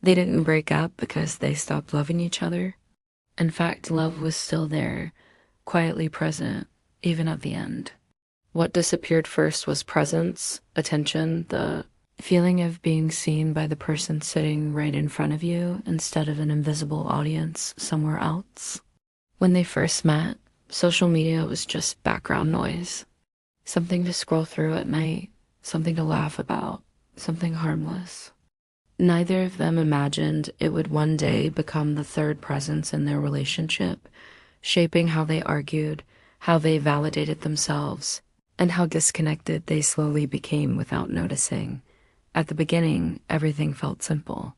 They didn't break up because they stopped loving each other. In fact, love was still there, quietly present, even at the end. What disappeared first was presence, attention, the feeling of being seen by the person sitting right in front of you instead of an invisible audience somewhere else. When they first met, social media was just background noise, something to scroll through at night, something to laugh about, something harmless. Neither of them imagined it would one day become the third presence in their relationship, shaping how they argued, how they validated themselves, and how disconnected they slowly became without noticing. At the beginning, everything felt simple.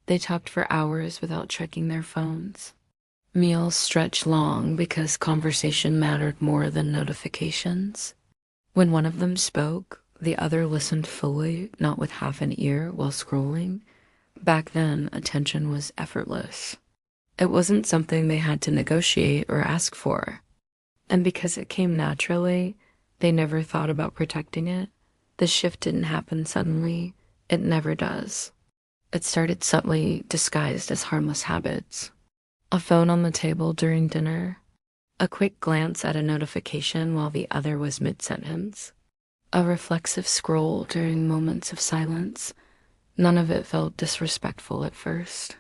They talked for hours without checking their phones. Meals stretched long because conversation mattered more than notifications. When one of them spoke, the other listened fully, not with half an ear while scrolling. Back then, attention was effortless. It wasn't something they had to negotiate or ask for. And because it came naturally, they never thought about protecting it. The shift didn't happen suddenly. It never does. It started subtly, disguised as harmless habits. A phone on the table during dinner, a quick glance at a notification while the other was mid-sentence, a reflexive scroll during moments of silence. None of it felt disrespectful at first.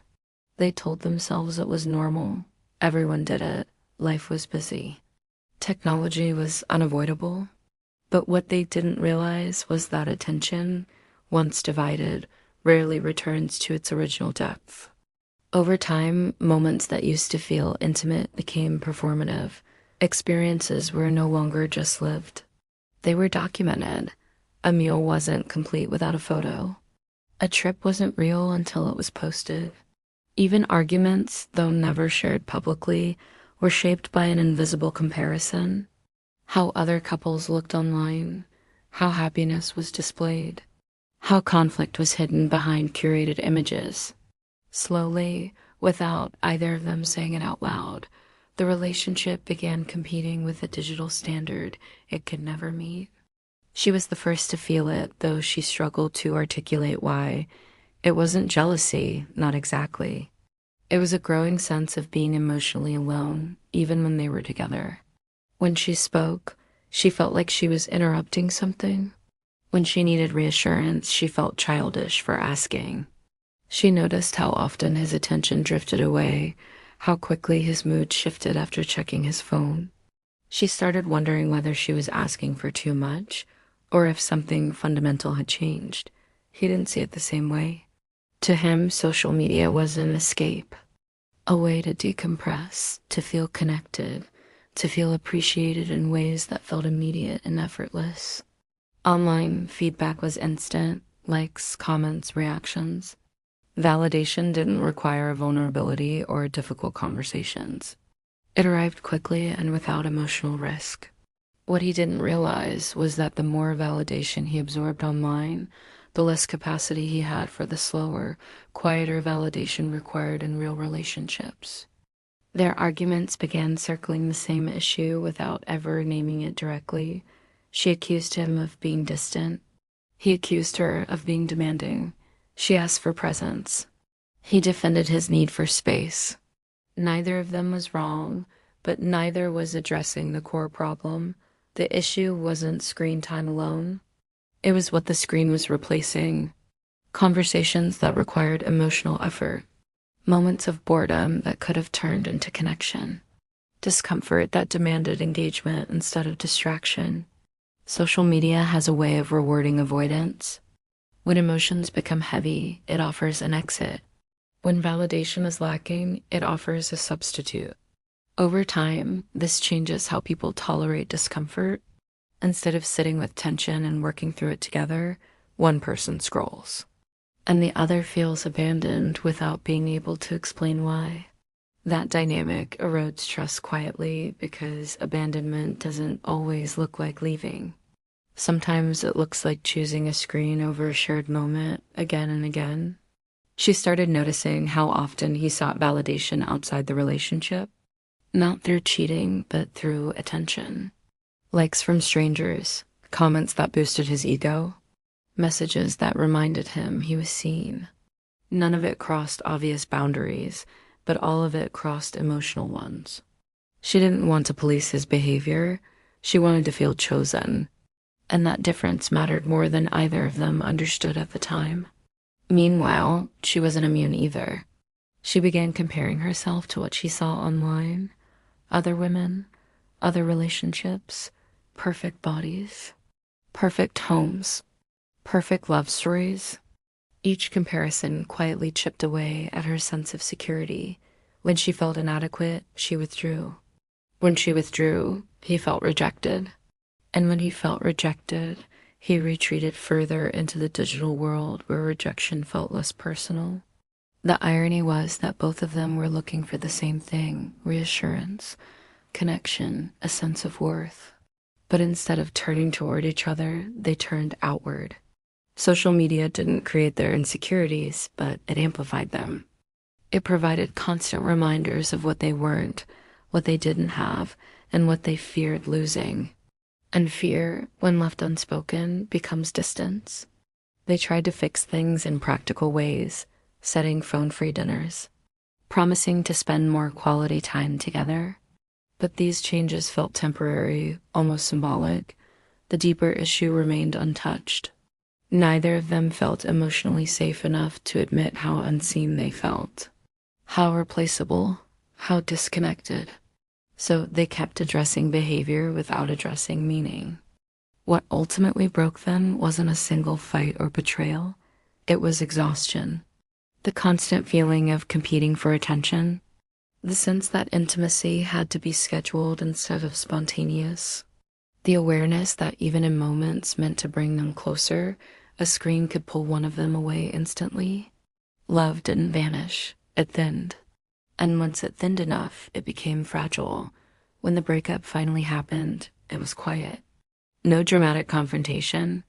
They told themselves it was normal. Everyone did it. Life was busy. Technology was unavoidable. But what they didn't realize was that attention, once divided, rarely returns to its original depth. Over time, moments that used to feel intimate became performative. Experiences were no longer just lived. They were documented. A meal wasn't complete without a photo. A trip wasn't real until it was posted. Even arguments, though never shared publicly, were shaped by an invisible comparison. How other couples looked online, how happiness was displayed, how conflict was hidden behind curated images. Slowly, without either of them saying it out loud, the relationship began competing with a digital standard it could never meet. She was the first to feel it, though she struggled to articulate why. It wasn't jealousy, not exactly. It was a growing sense of being emotionally alone, even when they were together. When she spoke, she felt like she was interrupting something. When she needed reassurance, she felt childish for asking. She noticed how often his attention drifted away, how quickly his mood shifted after checking his phone. She started wondering whether she was asking for too much, or if something fundamental had changed. He didn't see it the same way. To him, social media was an escape, a way to decompress, to feel connected, to feel appreciated in ways that felt immediate and effortless. Online feedback was instant, likes, comments, reactions. Validation didn't require vulnerability or difficult conversations. It arrived quickly and without emotional risk. What he didn't realize was that the more validation he absorbed online, the less capacity he had for the slower, quieter validation required in real relationships. Their arguments began circling the same issue without ever naming it directly. She accused him of being distant. He accused her of being demanding. She asked for presence. He defended his need for space. Neither of them was wrong, but neither was addressing the core problem. The issue wasn't screen time alone. It was what the screen was replacing. Conversations that required emotional effort. Moments of boredom that could have turned into connection. Discomfort that demanded engagement instead of distraction. Social media has a way of rewarding avoidance. When emotions become heavy, it offers an exit. When validation is lacking, it offers a substitute. Over time, this changes how people tolerate discomfort. Instead of sitting with tension and working through it together, one person scrolls, and the other feels abandoned without being able to explain why. That dynamic erodes trust quietly because abandonment doesn't always look like leaving. Sometimes it looks like choosing a screen over a shared moment again and again. She started noticing how often he sought validation outside the relationship, not through cheating, but through attention. Likes from strangers, comments that boosted his ego, messages that reminded him he was seen. None of it crossed obvious boundaries, but all of it crossed emotional ones. She didn't want to police his behavior. She wanted to feel chosen. And that difference mattered more than either of them understood at the time. Meanwhile, she wasn't immune either. She began comparing herself to what she saw online. Other women, other relationships, perfect bodies, perfect homes, perfect love stories. Each comparison quietly chipped away at her sense of security. When she felt inadequate, she withdrew. When she withdrew, he felt rejected. And when he felt rejected, he retreated further into the digital world where rejection felt less personal. The irony was that both of them were looking for the same thing: reassurance, connection, a sense of worth. But instead of turning toward each other, they turned outward. Social media didn't create their insecurities, but it amplified them. It provided constant reminders of what they weren't, what they didn't have, and what they feared losing. And fear, when left unspoken, becomes distance. They tried to fix things in practical ways, setting phone-free dinners, promising to spend more quality time together. But these changes felt temporary, almost symbolic. The deeper issue remained untouched. Neither of them felt emotionally safe enough to admit how unseen they felt, how replaceable, how disconnected. So they kept addressing behavior without addressing meaning. What ultimately broke them wasn't a single fight or betrayal. It was exhaustion. The constant feeling of competing for attention. The sense that intimacy had to be scheduled instead of spontaneous. The awareness that even in moments meant to bring them closer, a screen could pull one of them away instantly. Love didn't vanish. It thinned. And once it thinned enough, it became fragile. When the breakup finally happened, it was quiet. No dramatic confrontation,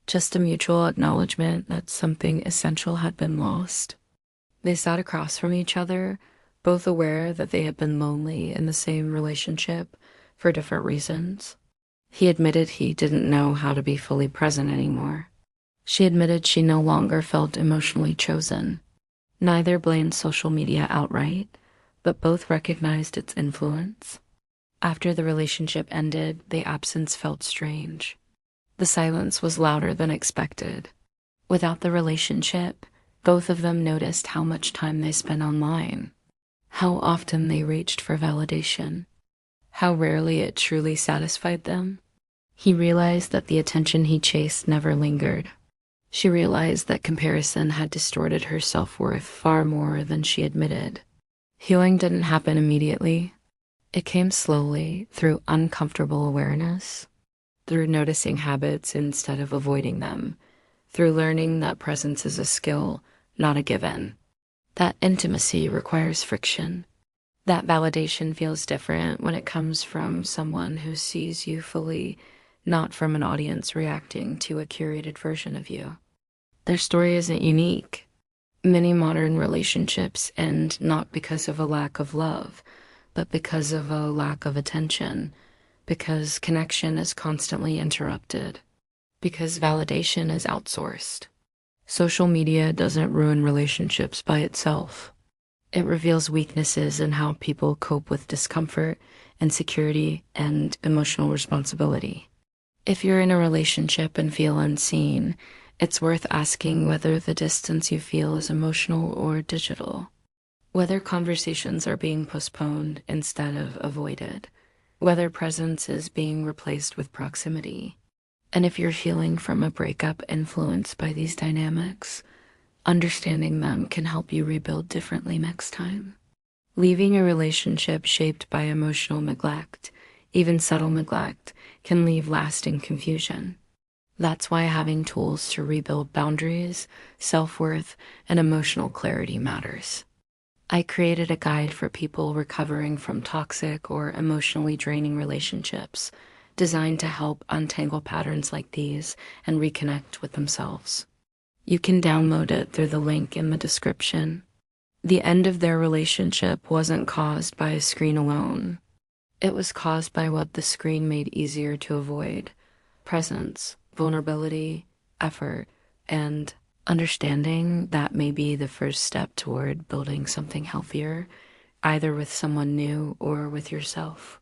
just a mutual acknowledgement that something essential had been lost. They sat across from each other, both aware that they had been lonely in the same relationship for different reasons. He admitted he didn't know how to be fully present anymore. She admitted she no longer felt emotionally chosen. Neither blamed social media outright, but both recognized its influence. After the relationship ended, the absence felt strange. The silence was louder than expected. Without the relationship, both of them noticed how much time they spent online, how often they reached for validation, how rarely it truly satisfied them. He realized that the attention he chased never lingered. She realized that comparison had distorted her self-worth far more than she admitted. Healing didn't happen immediately. It came slowly, through uncomfortable awareness, through noticing habits instead of avoiding them, through learning that presence is a skill, not a given. That intimacy requires friction. That validation feels different when it comes from someone who sees you fully, not from an audience reacting to a curated version of you. Their story isn't unique. Many modern relationships end not because of a lack of love, but because of a lack of attention, because connection is constantly interrupted, because validation is outsourced. Social media doesn't ruin relationships by itself. It reveals weaknesses in how people cope with discomfort, insecurity, and emotional responsibility. If you're in a relationship and feel unseen, it's worth asking whether the distance you feel is emotional or digital, whether conversations are being postponed instead of avoided, whether presence is being replaced with proximity. And if you're healing from a breakup influenced by these dynamics, understanding them can help you rebuild differently next time. Leaving a relationship shaped by emotional neglect, even subtle neglect, can leave lasting confusion. That's why having tools to rebuild boundaries, self-worth, and emotional clarity matters. I created a guide for people recovering from toxic or emotionally draining relationships, designed to help untangle patterns like these and reconnect with themselves. You can download it through the link in the description. The end of their relationship wasn't caused by a screen alone. It was caused by what the screen made easier to avoid: presence, vulnerability, effort, and Understanding that may be the first step toward building something healthier, either with someone new or with yourself.